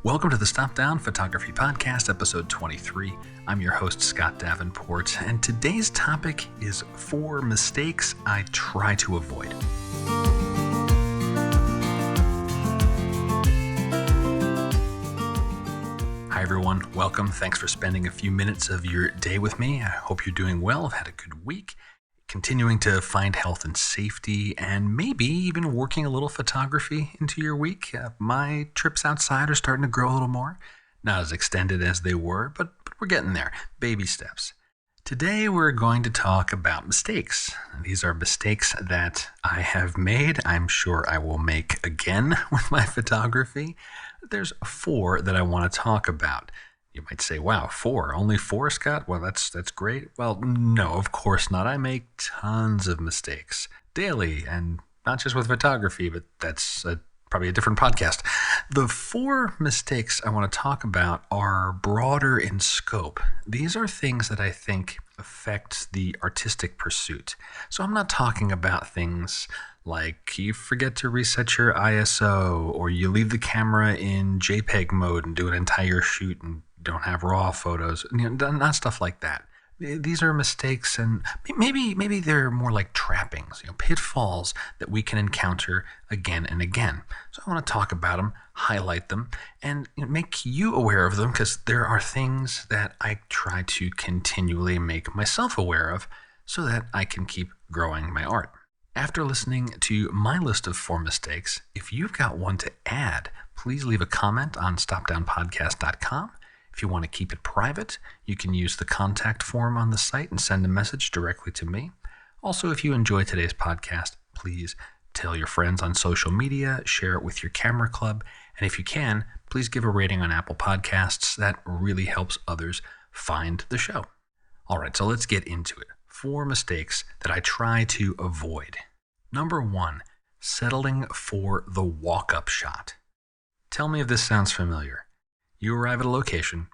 Welcome to the Stop Down Photography Podcast, episode 23. I'm your host, Scott Davenport, and today's topic is 4 mistakes I try to avoid. Hi, everyone. Welcome. Thanks for spending a few minutes of your day with me. I hope you're doing well. I've had a good week. Continuing to find health and safety, and maybe even working a little photography into your week. My trips outside are starting to grow a little more. Not as extended as they were, but we're getting there. Baby steps. Today we're going to talk about mistakes. These are mistakes that I have made. I'm sure I will make again with my photography. There's 4 that I want to talk about. You might say, wow, 4, only 4, Scott? Well, that's great. Well, no, of course not. I make tons of mistakes daily, and not just with photography, but that's probably a different podcast. The 4 mistakes I want to talk about are broader in scope. These are things that I think affect the artistic pursuit. So I'm not talking about things like you forget to reset your ISO, or you leave the camera in JPEG mode and do an entire shoot and don't have raw photos, not stuff like that. These are mistakes, and maybe they're more like trappings, pitfalls that we can encounter again and again. So I want to talk about them, highlight them, and make you aware of them, because there are things that I try to continually make myself aware of so that I can keep growing my art. After listening to my list of 4 mistakes, if you've got one to add, please leave a comment on stopdownpodcast.com. If you want to keep it private, you can use the contact form on the site and send a message directly to me. Also, if you enjoy today's podcast, please tell your friends on social media, share it with your camera club, and if you can, please give a rating on Apple Podcasts. That really helps others find the show. All right, so let's get into it. 4 mistakes that I try to avoid. Number 1, settling for the walk-up shot. Tell me if this sounds familiar. You arrive at a location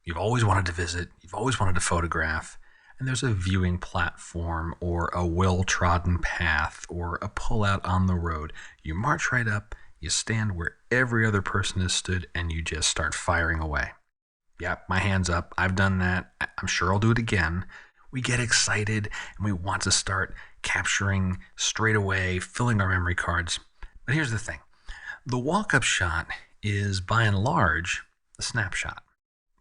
you've always wanted to visit, you've always wanted to photograph, and there's a viewing platform or a well-trodden path or a pullout on the road. You march right up, you stand where every other person has stood, and you just start firing away. Yep, my hand's up. I've done that. I'm sure I'll do it again. We get excited, and we want to start capturing straight away, filling our memory cards. But here's the thing. The walk-up shot is, by and large, a snapshot.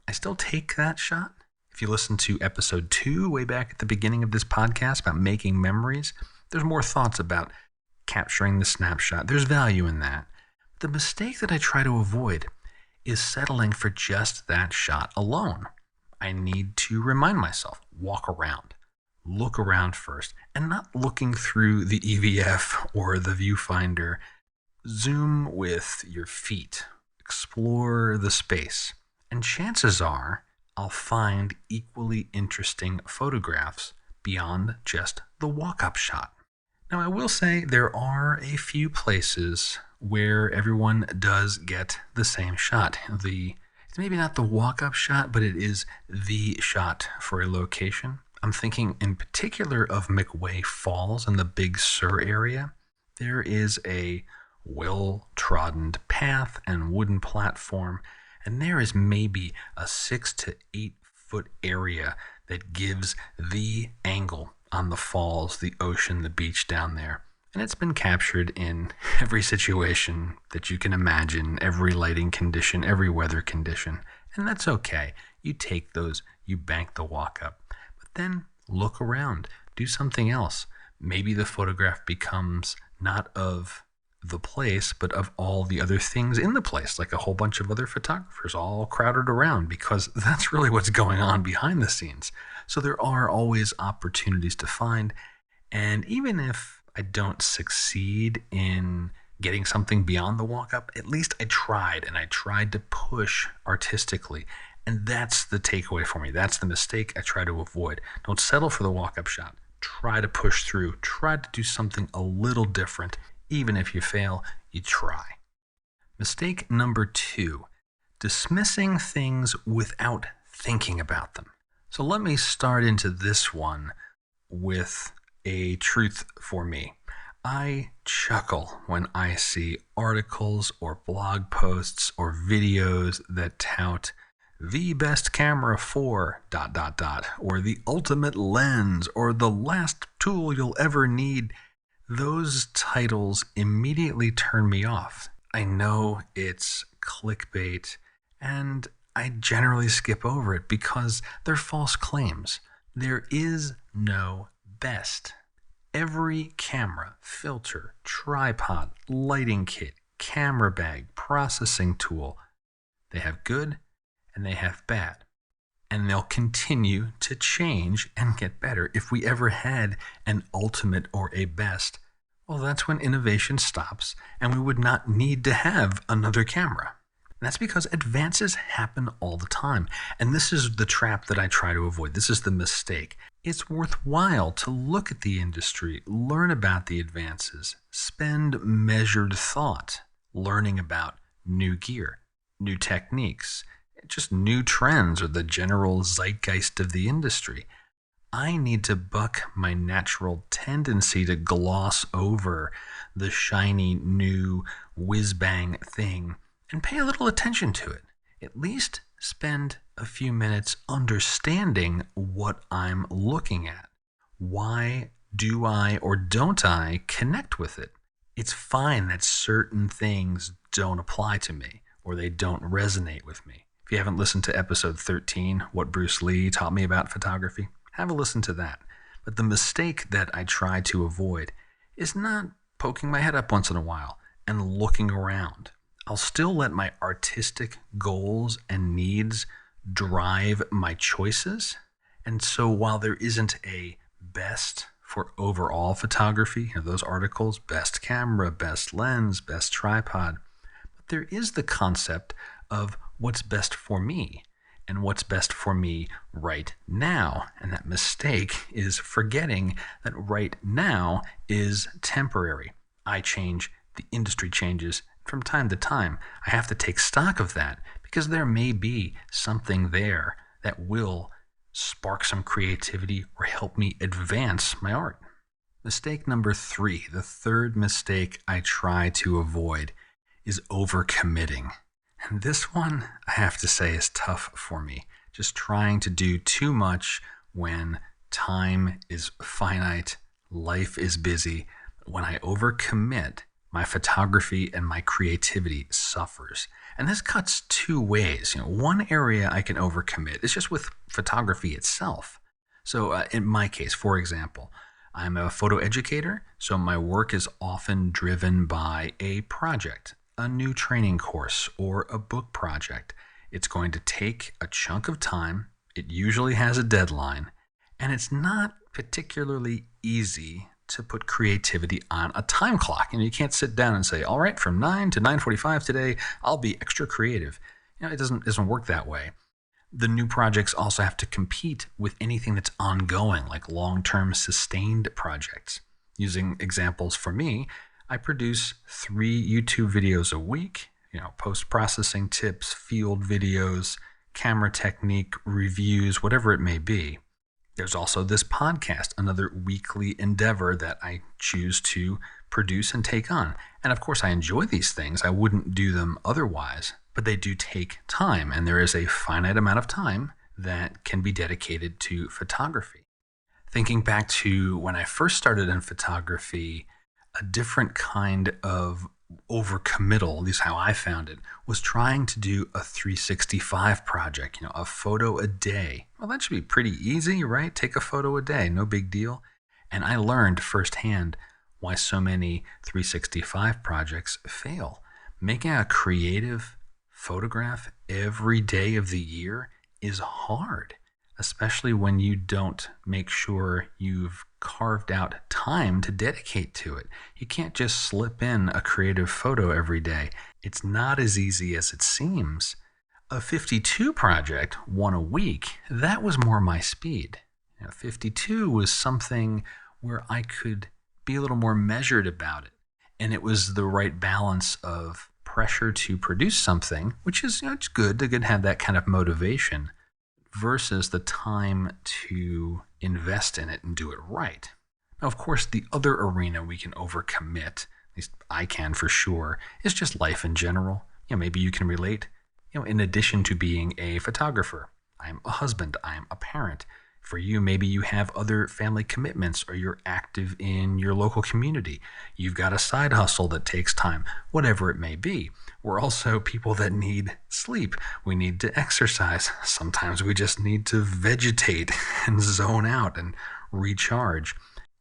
I still take that shot. If you listen to episode 2 way back at the beginning of this podcast about making memories, there's more thoughts about capturing the snapshot. There's value in that. The mistake that I try to avoid is settling for just that shot alone. I need to remind myself, walk around, look around first, and not looking through the EVF or the viewfinder. Zoom with your feet. Explore the space, and chances are I'll find equally interesting photographs beyond just the walk-up shot. Now, I will say there are a few places where everyone does get the same shot. It's maybe not the walk-up shot, but it is the shot for a location. I'm thinking in particular of McWay Falls in the Big Sur area. There is a well-trodden path and wooden platform, and there is maybe a 6 to 8 foot area that gives the angle on the falls, the ocean, the beach down there. And it's been captured in every situation that you can imagine, every lighting condition, every weather condition. And that's okay. You take those, you bank the walk up, but then look around, do something else. Maybe the photograph becomes not of the place, but of all the other things in the place, like a whole bunch of other photographers all crowded around, because that's really what's going on behind the scenes. So there are always opportunities to find, and even if I don't succeed in getting something beyond the walk-up, at least I tried, and I tried to push artistically, and that's the takeaway for me. That's the mistake I try to avoid. Don't settle for the walk-up shot. Try to push through. Try to do something a little different. Even if you fail, you try. Mistake number 2, dismissing things without thinking about them. So let me start into this one with a truth for me. I chuckle when I see articles or blog posts or videos that tout the best camera for ... or the ultimate lens or the last tool you'll ever need. Those titles immediately turn me off. I know it's clickbait, and I generally skip over it because they're false claims. There is no best. Every camera, filter, tripod, lighting kit, camera bag, processing tool, they have good and they have bad. And they'll continue to change and get better. If we ever had an ultimate or a best, well, that's when innovation stops and we would not need to have another camera. And that's because advances happen all the time. And this is the trap that I try to avoid. This is the mistake. It's worthwhile to look at the industry, learn about the advances, spend measured thought learning about new gear, new techniques, just new trends or the general zeitgeist of the industry. I need to buck my natural tendency to gloss over the shiny new whiz-bang thing and pay a little attention to it. At least spend a few minutes understanding what I'm looking at. Why do I or don't I connect with it? It's fine that certain things don't apply to me or they don't resonate with me. If you haven't listened to episode 13, What Bruce Lee Taught Me About Photography, have a listen to that. But the mistake that I try to avoid is not poking my head up once in a while and looking around. I'll still let my artistic goals and needs drive my choices. And so while there isn't a best for overall photography, those articles, best camera, best lens, best tripod, but there is the concept of what's best for me and what's best for me right now. And that mistake is forgetting that right now is temporary. I change, the industry changes. From time to time, I have to take stock of that because there may be something there that will spark some creativity or help me advance my art. Mistake number 3, the third mistake I try to avoid, is overcommitting. And this one, I have to say, is tough for me. Just trying to do too much when time is finite, life is busy. When I overcommit, my photography and my creativity suffers. And this cuts two ways. One area I can overcommit is just with photography itself. So in my case, for example, I'm a photo educator, so my work is often driven by a project, a new training course, or a book project. It's going to take a chunk of time. It usually has a deadline, and it's not particularly easy to put creativity on a time clock. You can't sit down and say, all right, from 9 to 9:45 today, I'll be extra creative. It doesn't work that way. The new projects also have to compete with anything that's ongoing, like long-term sustained projects. Using examples for me, I produce 3 YouTube videos a week, post-processing tips, field videos, camera technique reviews, whatever it may be. There's also this podcast, another weekly endeavor that I choose to produce and take on. And of course, I enjoy these things. I wouldn't do them otherwise, but they do take time, and there is a finite amount of time that can be dedicated to photography. Thinking back to when I first started in photography, a different kind of overcommittal, at least how I found it, was trying to do a 365 project, a photo a day. Well, that should be pretty easy, right? Take a photo a day, no big deal. And I learned firsthand why so many 365 projects fail. Making a creative photograph every day of the year is hard, especially when you don't make sure you've carved out time to dedicate to it. You can't just slip in a creative photo every day. It's not as easy as it seems. A 52 project, one a week, that was more my speed. 52 was something where I could be a little more measured about it. And it was the right balance of pressure to produce something, which is, it's good to have that kind of motivation, versus the time to invest in it and do it right. Now, of course, the other arena we can overcommit, at least I can for sure, is just life in general. Maybe you can relate. In addition to being a photographer, I'm a husband, I'm a parent. For you, maybe you have other family commitments or you're active in your local community. You've got a side hustle that takes time, whatever it may be. We're also people that need sleep. We need to exercise. Sometimes we just need to vegetate and zone out and recharge.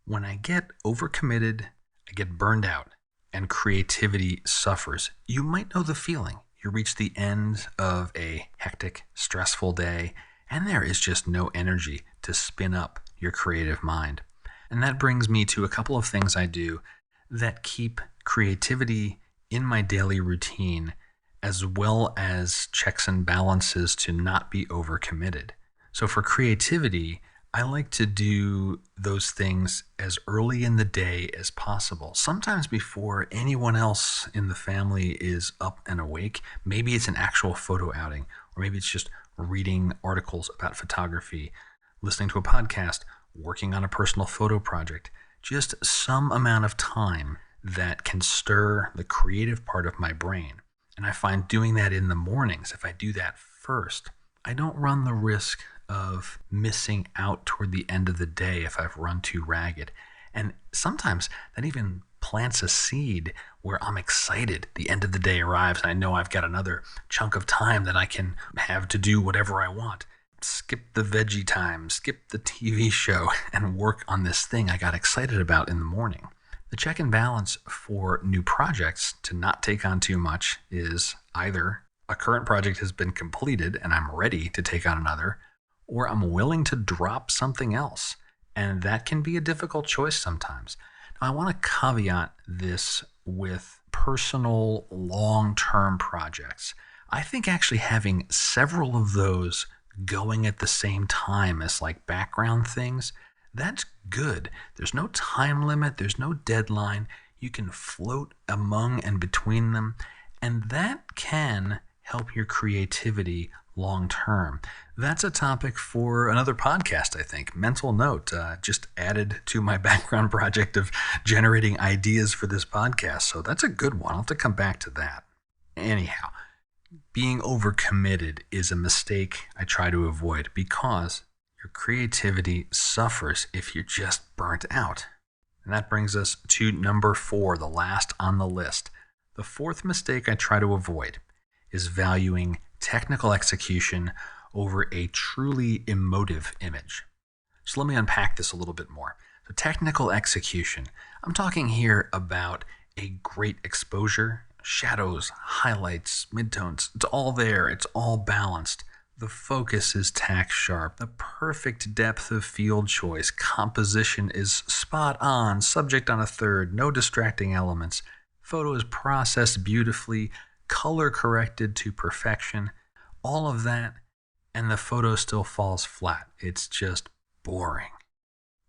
When I get overcommitted, I get burned out and creativity suffers. You might know the feeling. You reach the end of a hectic, stressful day, and there is just no energy to spin up your creative mind. And that brings me to a couple of things I do that keep creativity in my daily routine, as well as checks and balances to not be overcommitted. So for creativity, I like to do those things as early in the day as possible, sometimes before anyone else in the family is up and awake. Maybe it's an actual photo outing, or maybe it's just reading articles about photography, listening to a podcast, working on a personal photo project. Just some amount of time that can stir the creative part of my brain. And I find doing that in the mornings, if I do that first, I don't run the risk of missing out toward the end of the day if I've run too ragged. And sometimes that even plants a seed where I'm excited. The end of the day arrives and I know I've got another chunk of time that I can have to do whatever I want. Skip the veggie time, skip the TV show, and work on this thing I got excited about in the morning. The check and balance for new projects to not take on too much is either a current project has been completed and I'm ready to take on another, or I'm willing to drop something else. And that can be a difficult choice sometimes. Now, I want to caveat this with personal long-term projects. I think actually having several of those going at the same time as like background things, that's good. There's no time limit. There's no deadline. You can float among and between them. And that can help your creativity long term. That's a topic for another podcast, I think. Mental note, just added to my background project of generating ideas for this podcast. So that's a good one. I'll have to come back to that. Anyhow, being overcommitted is a mistake I try to avoid because your creativity suffers if you're just burnt out. And that brings us to number 4, the last on the list. The fourth mistake I try to avoid is valuing technical execution over a truly emotive image. So let me unpack this a little bit more. So technical execution, I'm talking here about a great exposure, shadows, highlights, midtones. It's all there. It's all balanced. The focus is tack sharp. The perfect depth of field choice. Composition is spot on. Subject on a third. No distracting elements. Photo is processed beautifully. Color corrected to perfection. All of that, and the photo still falls flat. It's just boring.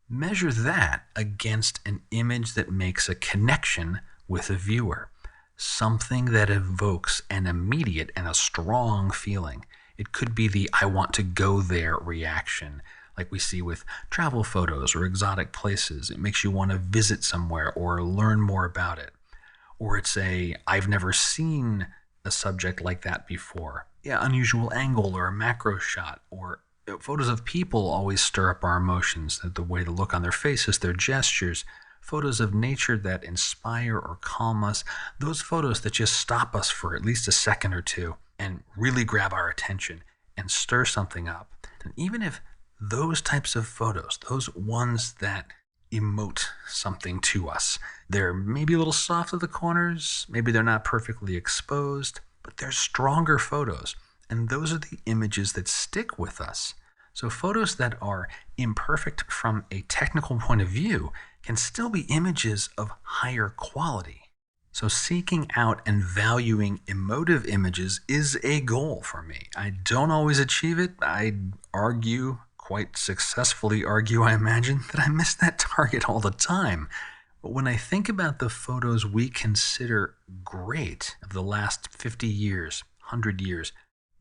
Measure that against an image that makes a connection with a viewer. Something that evokes an immediate and a strong feeling. It could be the I want to go there reaction, like we see with travel photos or exotic places. It makes you want to visit somewhere or learn more about it. Or it's a I've never seen a subject like that before. Yeah, unusual angle or a macro shot, or photos of people always stir up our emotions, the way they look on their faces, their gestures. Photos of nature that inspire or calm us, those photos that just stop us for at least a second or two and really grab our attention and stir something up. And even if those types of photos, those ones that emote something to us, they're maybe a little soft at the corners, maybe they're not perfectly exposed, but they're stronger photos. And those are the images that stick with us. So photos that are imperfect from a technical point of view can still be images of higher quality. So seeking out and valuing emotive images is a goal for me. I don't always achieve it. I argue, quite successfully argue, I imagine, that I miss that target all the time. But when I think about the photos we consider great of the last 50 years, 100 years,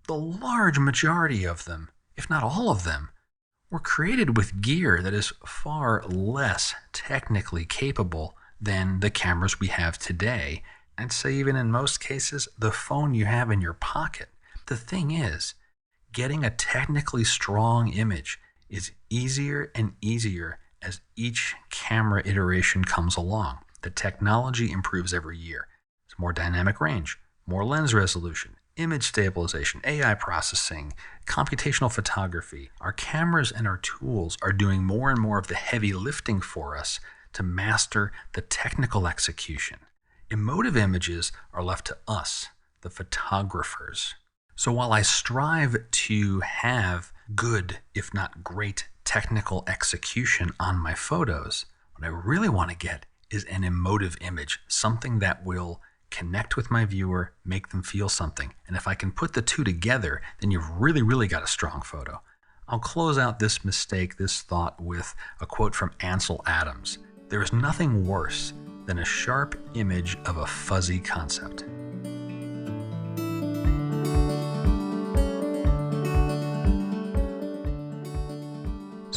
the large majority of them, if not all of them, We're created with gear that is far less technically capable than the cameras we have today. I'd say even in most cases, the phone you have in your pocket. The thing is, getting a technically strong image is easier and easier as each camera iteration comes along. The technology improves every year. It's more dynamic range, more lens resolution, image stabilization, AI processing, computational photography. Our cameras and our tools are doing more and more of the heavy lifting for us to master the technical execution. Emotive images are left to us, the photographers. So while I strive to have good, if not great, technical execution on my photos, what I really want to get is an emotive image, something that will connect with my viewer, make them feel something. And if I can put the two together, then you've really, really got a strong photo. I'll close out this thought with a quote from Ansel Adams. There is nothing worse than a sharp image of a fuzzy concept.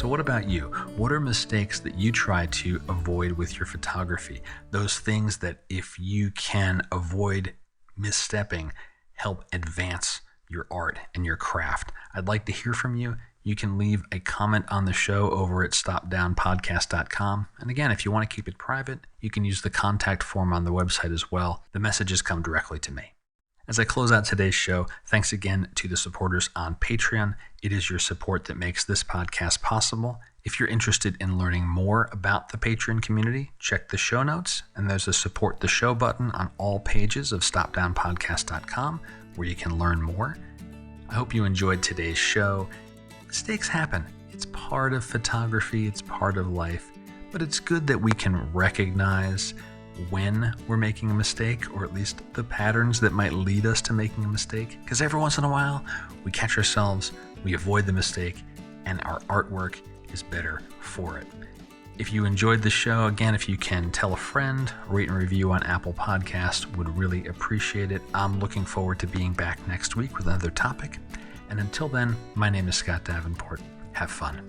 So what about you? What are mistakes that you try to avoid with your photography? Those things that if you can avoid misstepping, help advance your art and your craft. I'd like to hear from you. You can leave a comment on the show over at stopdownpodcast.com. And again, if you want to keep it private, you can use the contact form on the website as well. The messages come directly to me. As I close out today's show, thanks again to the supporters on Patreon. It is your support that makes this podcast possible. If you're interested in learning more about the Patreon community, check the show notes, and there's a support the show button on all pages of stopdownpodcast.com where you can learn more. I hope you enjoyed today's show. Mistakes happen. It's part of photography, it's part of life, but it's good that we can recognize when we're making a mistake, or at least the patterns that might lead us to making a mistake. Because every once in a while, we catch ourselves, we avoid the mistake, and our artwork is better for it. If you enjoyed the show, again, if you can tell a friend, rate and review on Apple Podcasts, would really appreciate it. I'm looking forward to being back next week with another topic. And until then, my name is Scott Davenport. Have fun.